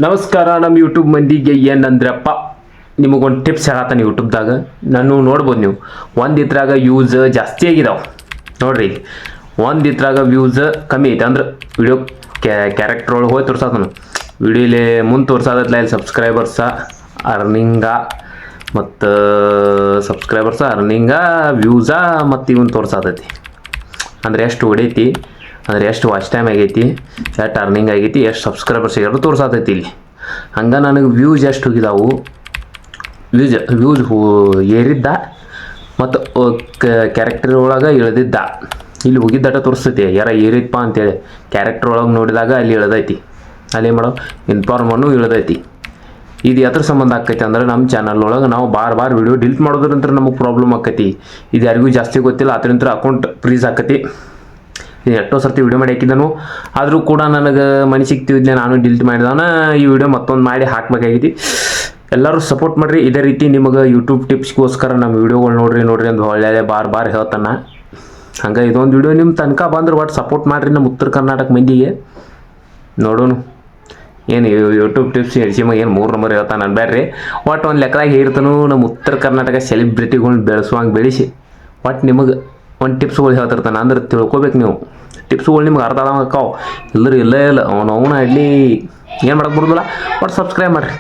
ನಮಸ್ಕಾರ. ನಮ್ಮ ಯೂಟ್ಯೂಬ್ ಮಂದಿಗೆ ಏನಂದ್ರಪ್ಪ, ನಿಮಗೊಂದು ಟಿಪ್ಸ್ ಹೇಳತ್ತಾನೆ ಯೂಟ್ಯೂಬ್ದಾಗ. ನಾನು ನೋಡ್ಬೋದು, ನೀವು ಒಂದು ಇದ್ರಾಗ ವ್ಯೂಸ್ ಜಾಸ್ತಿ ಆಗಿದಾವೆ ನೋಡ್ರಿ. ಒಂದು ಇದ್ರಾಗ ವ್ಯೂಸ್ ಕಮ್ಮಿ ಐತೆ ಅಂದ್ರೆ ವಿಡಿಯೋ ಕ್ಯಾರೆಕ್ಟರ್ ಒಳಗೆ ಹೋಗಿ ತೋರ್ಸತ್ತಾನು. ವಿಡಿಯೋಲಿ ಮುಂದೆ ತೋರ್ಸೋದತ್ಲ ಇಲ್ಲಿ ಸಬ್ಸ್ಕ್ರೈಬರ್ಸ ಅರ್ನಿಂಗ ಮತ್ತು ವ್ಯೂಸ ಮತ್ತು ಇವನ್ ತೋರ್ಸತೈತಿ. ಅಂದರೆ ಎಷ್ಟು ಹೊಡೈತಿ, ಅಂದರೆ ಎಷ್ಟು ವಾಚ್ ಟೈಮ್ ಆಗೈತಿ, ಎಷ್ಟು ಅರ್ನಿಂಗ್ ಆಗೈತಿ, ಎಷ್ಟು ಸಬ್ಸ್ಕ್ರೈಬರ್ಸ್ ಸಿಗೋದು ತೋರ್ಸತೈತಿ ಇಲ್ಲಿ. ಹಂಗೆ ನನಗೆ ವ್ಯೂಸ್ ಎಷ್ಟು ಹೋಗಿದಾವು, ವ್ಯೂಸ್ ಏರಿದ್ದ ಮತ್ತು ಕ್ಯಾರೆಕ್ಟರ್ ಒಳಗೆ ಇಳ್ದಿದ್ದ ಇಲ್ಲಿ ಹೋಗಿದ್ದಟ ತೋರಿಸ್ತೈತಿ. ಯಾರ ಏರಿದಪ್ಪ ಅಂತೇಳಿ ಕ್ಯಾರೆಕ್ಟರ್ ಒಳಗೆ ನೋಡಿದಾಗ ಅಲ್ಲಿ ಇಳ್ದೈತಿ. ಅಲ್ಲಿ ಏನು ಮಾಡೋ ಇನ್ಫಾರ್ಮನ್ನು ಇಳ್ದೈತಿ. ಇದು ಎದ್ರ ಸಂಬಂಧ ಆಕೈತಿ ಅಂದ್ರೆ, ನಮ್ಮ ಚಾನಲ್ ಒಳಗೆ ನಾವು ಬಾರ್ ವಿಡಿಯೋ ಡಿಲೀಟ್ ಮಾಡೋದ್ರಂತ ನಮಗೆ ಪ್ರಾಬ್ಲಮ್ ಆಕೈತಿ. ಇದು ಯಾರಿಗೂ ಜಾಸ್ತಿ ಗೊತ್ತಿಲ್ಲ, ಅದರಿಂದ ಅಕೌಂಟ್ ಫ್ರೀಸ್ ಆಕೈತಿ. ಎಷ್ಟೋ ಸರ್ತಿ ವಿಡಿಯೋ ಮಾಡಿ ಹಾಕಿದನು, ಆದರೂ ಕೂಡ ನನಗೆ ಮನೆ ಸಿಗ್ತಿದ್ದೆ, ನಾನು ಡಿಲೀಟ್ ಮಾಡಿದವನ ಈ ವಿಡಿಯೋ ಮತ್ತೊಂದು ಮಾಡಿ ಹಾಕಬೇಕಾಗೈತಿ. ಎಲ್ಲರೂ ಸಪೋರ್ಟ್ ಮಾಡಿರಿ. ಇದೇ ರೀತಿ ನಿಮಗೆ ಯೂಟ್ಯೂಬ್ ಟಿಪ್ಸ್ಗೋಸ್ಕರ ನಮ್ಮ ವಿಡಿಯೋಗಳು ನೋಡ್ರಿ ಅಂತ ಒಳ್ಳೆ ಬಾರ್ ಹೇಳ್ತಾನೆ. ಹಂಗೆ ಇದೊಂದು ವಿಡಿಯೋ ನಿಮ್ಮ ತನಕ ಬಂದ್ರೆ ಒಟ್ಟು ಸಪೋರ್ಟ್ ಮಾಡಿರಿ ನಮ್ಮ ಉತ್ತರ ಕರ್ನಾಟಕ ಮಂದಿಗೆ. ನೋಡೋಣ ಏನು ಯೂಟ್ಯೂಬ್ ಟಿಪ್ಸ್ ಎಡ್ಸಿಮಾಗ ಏನು 3 ನಂಬರ್ ಹೇಳ್ತಾನೆ ಅನ್ಬೇಡ್ರಿ. ಒಟ್ಟು ಒಂದು ಲೆಕ್ಕದಾಗ ಹೇಳ್ತಾನು, ನಮ್ಮ ಉತ್ತರ ಕರ್ನಾಟಕ ಸೆಲೆಬ್ರಿಟಿಗಳ್ನ ಬೆಳೆಸುವಂಗೆ ಬೆಳೆಸಿ ಒಟ್ಟು ನಿಮಗೆ ಒಂದು ಟಿಪ್ಸ್ಗಳು ಹೇಳ್ತಿರ್ತಾನೆ. ಅಂದ್ರೆ ತಿಳ್ಕೊಬೇಕು ನೀವು. ಟಿಪ್ಸ್ಗಳು ನಿಮ್ಗೆ ಅರ್ಥ ಆಗಕ್ಕಾವು. ಇಲ್ಲರಿ ಇಲ್ಲ ಅವನು ಅಡ್ಲಿ ಏನು ಮಾಡಕ್ಕೆ ಬರೋದಿಲ್ಲ. ಒಟ್ಟು ಸಬ್ಸ್ಕ್ರೈಬ್ ಮಾಡಿರಿ.